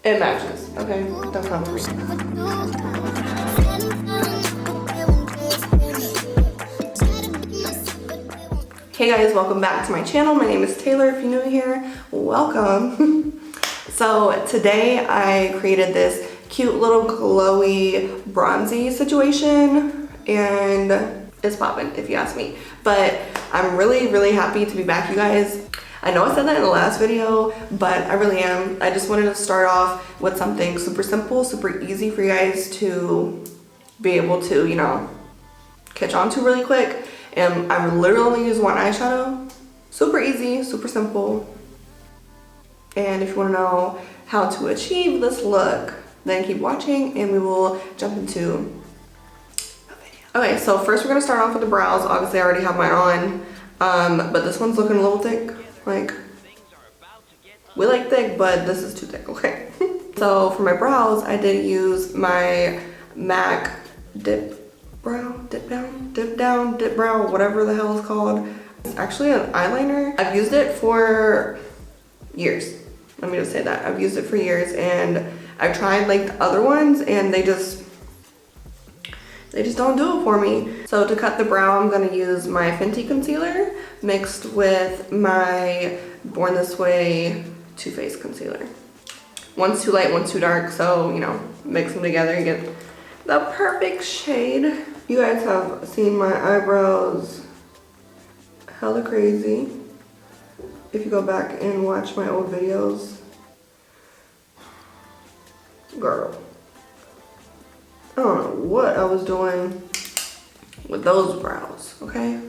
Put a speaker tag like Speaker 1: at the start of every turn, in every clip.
Speaker 1: It matches, okay? Don't come for me. Hey guys, welcome back to my channel. My name is Taylor. If you're new here, welcome. So today I created this cute little glowy bronzy situation and it's popping if you ask me. But I'm really happy to be back, you guys. I know I said that in the last video, but I really am. I just wanted to start off with something super simple, super easy for you guys to be able to, you know, catch on to really quick. And I literally only use one eyeshadow. Super easy, super simple. And if you want to know how to achieve this look, then keep watching and we will jump into a video. Okay, so first we're going to start off with the brows. Obviously I already have mine on, but this one's looking a little thick. Like, we like thick, but this is too thick, okay? So for my brows, I did use my MAC Dip Brow, Dip Brow, whatever the hell it's called. It's actually an eyeliner. I've used it for years. Let me just say that. I've used it for years and I've tried like the other ones and they just don't do it for me. So to cut the brow, I'm gonna use my Fenty concealer mixed with my Born This Way Too Faced concealer. One's too light, one's too dark, so you know, mix them together and get the perfect shade. You guys have seen my eyebrows hella crazy. If you go back and watch my old videos, girl, I don't know what I was doing with those brows, okay?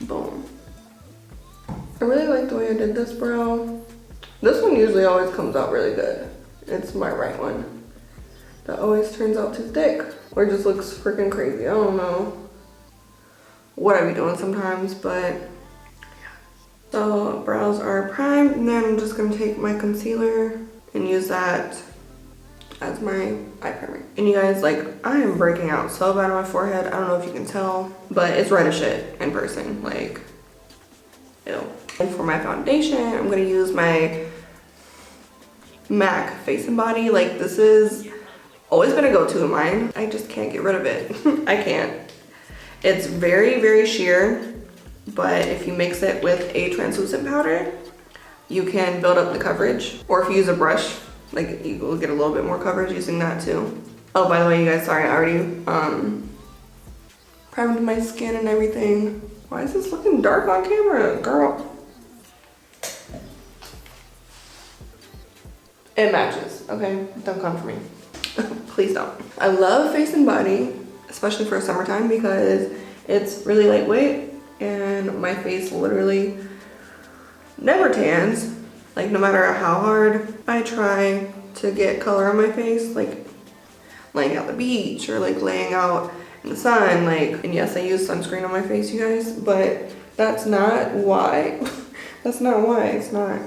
Speaker 1: Boom. I really like the way I did this brow. This one usually always comes out really good. It's my right one. That always turns out too thick or just looks freaking crazy. I don't know what I be doing sometimes, but so brows are primed, and then I'm just gonna take my concealer and use that as my eye primer. And you guys, like, I am breaking out so bad on my forehead. I don't know if you can tell, but it's red as shit in person, like, ew. And for my foundation, I'm gonna use my MAC Face and Body. Like, this is always been a go-to of mine. I just can't get rid of it. I can't. It's very sheer. But if you mix it with a translucent powder, you can build up the coverage. Or if you use a brush, like, you will get a little bit more coverage using that too. Oh, by the way, you guys, sorry, I already primed my skin and everything. Why is this looking dark on camera, girl? It matches, okay? Don't come for me. Please don't. I love Face and Body, especially for summertime, because it's really lightweight. And my face literally never tans. Like, no matter how hard I try to get color on my face, like laying out the beach or like laying out in the sun, like, and yes, I use sunscreen on my face, you guys, but that's not why. That's not why it's not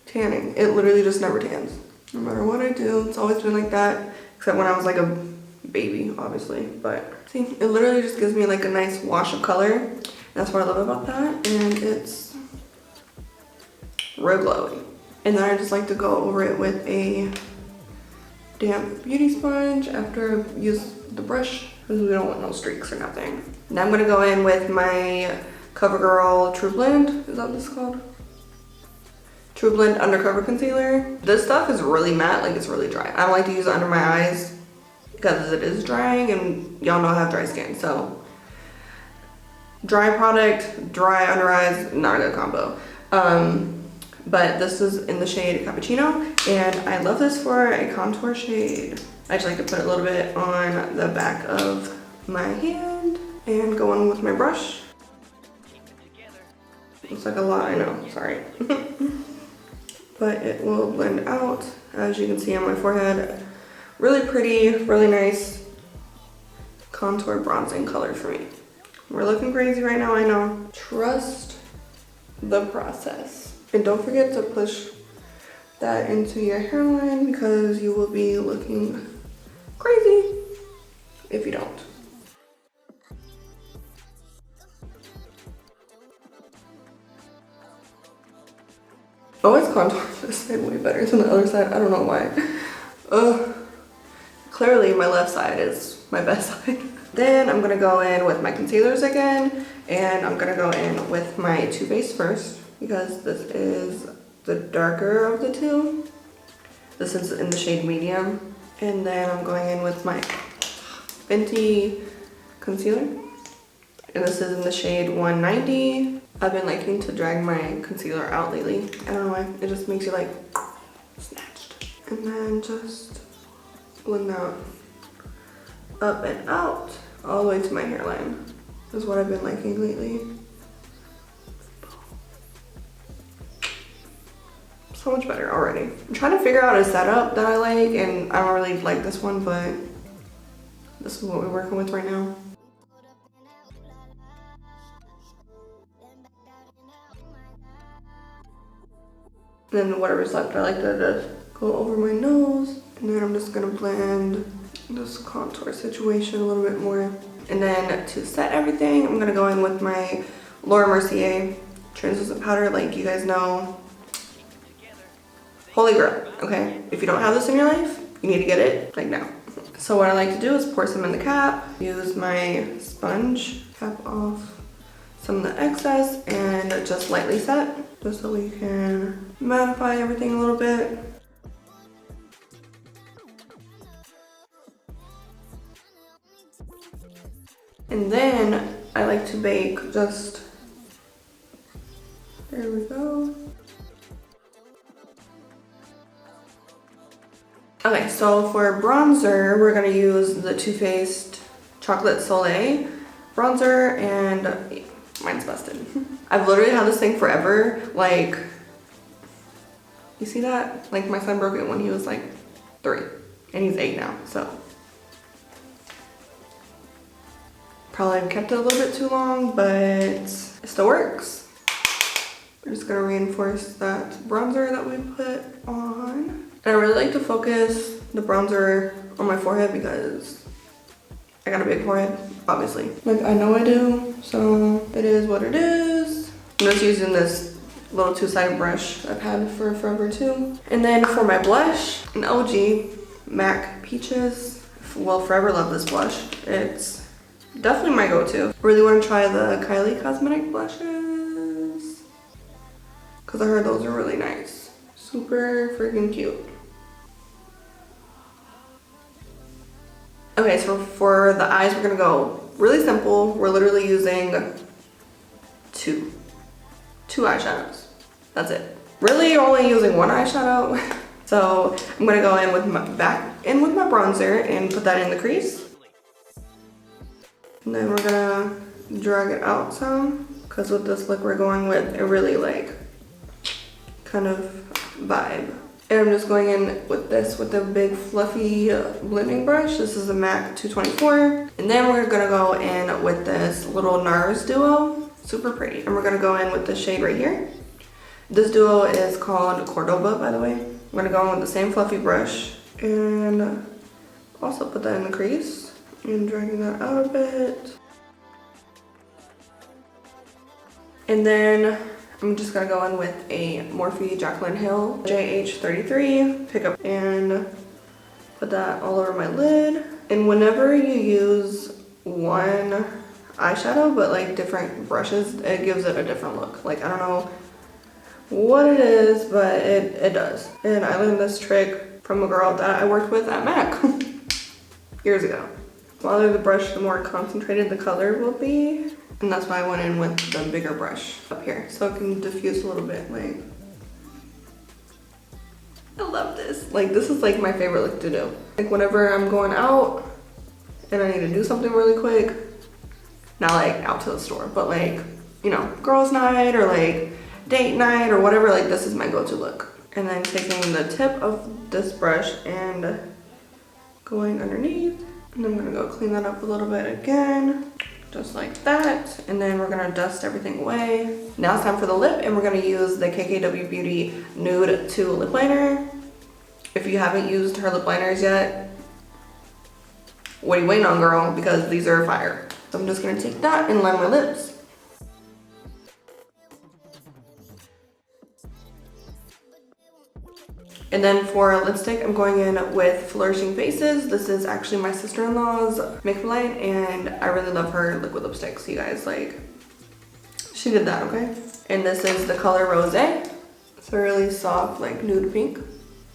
Speaker 1: tanning. It literally just never tans. No matter what I do, it's always been like that, except when I was like a baby, obviously. But see, it literally just gives me like a nice wash of color. That's what I love about that, and it's real glowy. And then I just like to go over it with a damp beauty sponge after I use the brush, because we don't want no streaks or nothing. Now I'm gonna go in with my CoverGirl True Blend. Is that what this is called? True Blend Undercover Concealer. This stuff is really matte, like it's really dry. I don't like to use it under my eyes because it is drying, and y'all know I have dry skin, so dry product, dry under eyes, not a good combo. But this is in the shade Cappuccino, and I love this for a contour shade. I just like to put a little bit on the back of my hand and go in with my brush. Looks like a lot, I know, sorry. But it will blend out, as you can see on my forehead. Really pretty, really nice contour bronzing color for me. We're looking crazy right now, I know. Trust the process. And don't forget to push that into your hairline, because you will be looking crazy if you don't. always contour this side way better than the other side. I don't know why. Clearly my left side is my best side. Then I'm gonna go in with my concealers again, and I'm gonna go in with my Too Faced first because this is the darker of the two. This is in the shade medium. And then I'm going in with my Fenty concealer. And this is in the shade 190. I've been liking to drag my concealer out lately. I don't know why, it just makes you like snatched. And then just blend that up and out all the way to my hairline. This is what I've been liking lately. So much better already. I'm trying to figure out a setup that I like, and I don't really like this one, but this is what we're working with right now. Then whatever's left, I like to just go over my nose, and then I'm just gonna blend this contour situation a little bit more. And then to set everything, I'm gonna go in with my Laura Mercier translucent powder. Like you guys know, holy grail, okay? If you don't have this in your life, you need to get it like now. So what I like to do is pour some in the cap, use my sponge, cap off some of the excess, and just lightly set, just so we can mattify everything a little bit. And then I like to bake just, there we go. Okay, so for bronzer, we're gonna use the Too Faced Chocolate Soleil bronzer, and mine's busted. I've literally had this thing forever. Like, you see that? Like my son broke it when he was like 3, and he's 8 now, so. Probably kept it a little bit too long, but it still works. We're just gonna reinforce that bronzer that we put on. And I really like to focus the bronzer on my forehead because I got a big forehead, obviously. Like I know I do, so it is what it is. I'm just using this little 2-sided brush I've had for forever too. And then for my blush, an OG MAC Peaches. Will forever love this blush. It's definitely my go-to. Really want to try the Kylie Cosmetic blushes because I heard those are really nice. Super freaking cute. Okay, so for the eyes, we're gonna go really simple. We're literally using two eyeshadows. That's it. Really only using one eyeshadow. So I'm gonna go in with my bronzer and put that in the crease. And then we're gonna drag it out some, because with this look we're going with a really like kind of vibe. And I'm just going in with this with a big fluffy blending brush. This is a MAC 224. And then we're gonna go in with this little NARS duo. Super pretty. And we're gonna go in with the shade right here. This duo is called Cordoba, by the way. I'm gonna go in with the same fluffy brush and also put that in the crease and dragging that out a bit. And then I'm just gonna go in with a Morphe Jaclyn Hill JH33 pickup and put that all over my lid. And whenever you use one eyeshadow but like different brushes, it gives it a different look. Like I don't know what it is, but it does. And I learned this trick from a girl that I worked with at MAC years ago. The smaller the brush, the more concentrated the color will be. And that's why I went in with the bigger brush up here, so it can diffuse a little bit. Like, I love this. Like, this is like my favorite look to do. Like whenever I'm going out and I need to do something really quick, not like out to the store, but like, you know, girls' night or like date night or whatever, like this is my go-to look. And then taking the tip of this brush and going underneath, and I'm gonna go clean that up a little bit again. Just like that, and then we're gonna dust everything away. Now it's time for the lip, and we're gonna use the KKW Beauty Nude 2 lip liner. If you haven't used her lip liners yet, what are you waiting on, girl? Because these are fire. So I'm just gonna take that and line my lips. And then for lipstick, I'm going in with Flourishing Faces. This is actually my sister-in-law's makeup line, and I really love her liquid lipsticks, you guys. Like, she did that, okay? And this is the color Rosé. It's a really soft, like nude pink,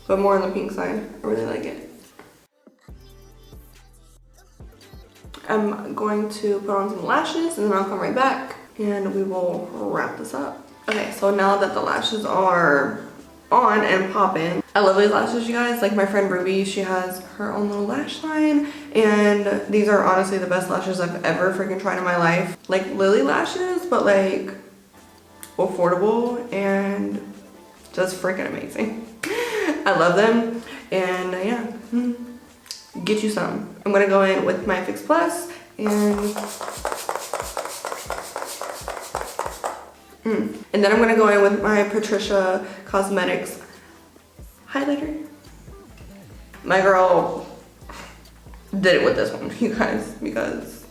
Speaker 1: but more on the pink side. I really like it. I'm going to put on some lashes and then I'll come right back and we will wrap this up. Okay, so now that the lashes are on and popping, I love these lashes, you guys. Like my friend Ruby, she has her own little lash line, and these are honestly the best lashes I've ever freaking tried in my life. Like Lily lashes, but like affordable and just freaking amazing. I love them, and yeah, get you some. I'm gonna go in with my Fix Plus and then I'm gonna go in with my Patricia Cosmetics highlighter. My girl did it with this one, you guys, because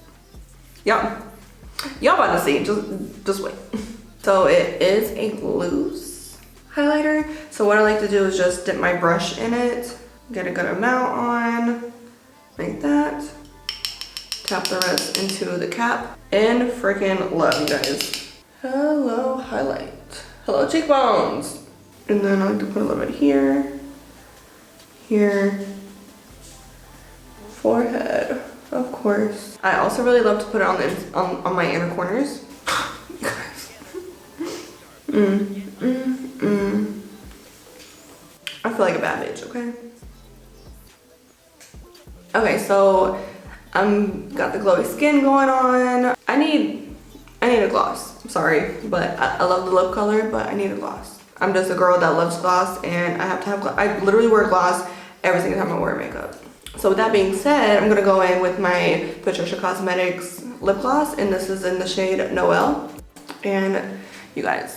Speaker 1: y'all about to see, just wait. So it is a loose highlighter. So what I like to do is just dip my brush in it, get a good amount on, like that. Tap the rest into the cap, and freaking love, you guys. Hello highlight, hello cheekbones. And then I like to put a little bit here, here, forehead, of course. I also really love to put it on my inner corners. You guys. I feel like a bad bitch, okay? Okay, so got the glowy skin going on. I need a gloss. I'm sorry, but I love the lip color, but I need a gloss. I'm just a girl that loves gloss, and I have to have gloss. I literally wear gloss every single time I wear makeup. So with that being said, I'm gonna go in with my Patricia Cosmetics lip gloss, and this is in the shade Noel. And you guys,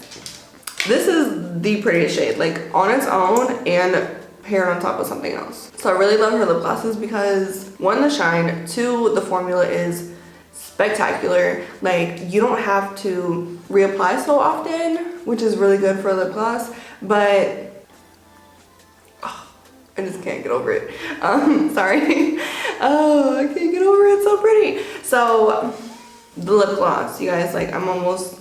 Speaker 1: this is the prettiest shade, like on its own and paired on top of something else. So I really love her lip glosses because one, the shine, two, the formula is spectacular. Like you don't have to reapply so often, which is really good for a lip gloss, but oh, I just can't get over it. Sorry. Oh, I can't get over it, it's so pretty. So the lip gloss, you guys, like I'm almost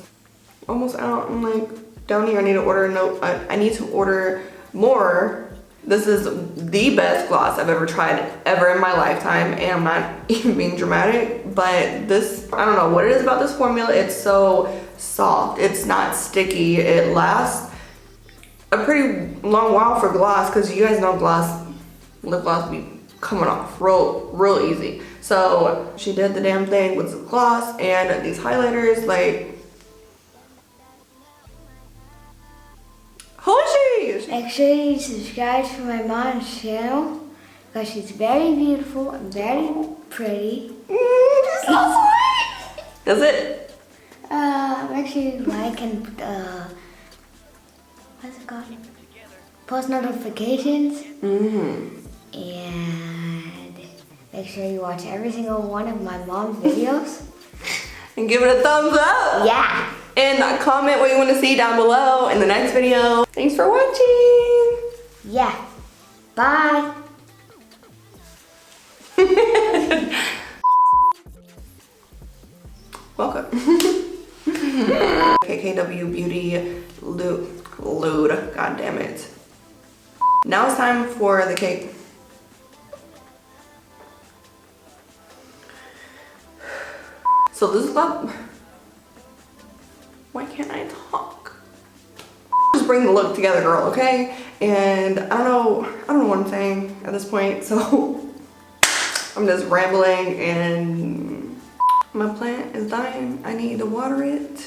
Speaker 1: out. I'm like down here. I need to order I need to order more. This is the best gloss I've ever tried ever in my lifetime, and I'm not even being dramatic, but this, I don't know what it is about this formula. It's so soft, it's not sticky, it lasts a pretty long while for gloss, because you guys know lip gloss be coming off real easy. So she did the damn thing with the gloss and these highlighters. Like, who is she?
Speaker 2: Make sure you subscribe to my mom's channel because she's very beautiful and very pretty.
Speaker 1: She's so sweet. That's it.
Speaker 2: Make sure you like and what's it called? Post notifications. And make sure you watch every single one of my mom's videos.
Speaker 1: And give it a thumbs up.
Speaker 2: Yeah.
Speaker 1: And comment what you want to see down below in the next video. Thanks for watching.
Speaker 2: Yeah. Bye.
Speaker 1: Welcome. KKW Beauty Lewd. God damn it. Now it's time for the cake. So this is about... Why can't I talk? Just bring the look together, girl, okay? And I don't know what I'm saying at this point, so I'm just rambling, and my plant is dying. I need to water it,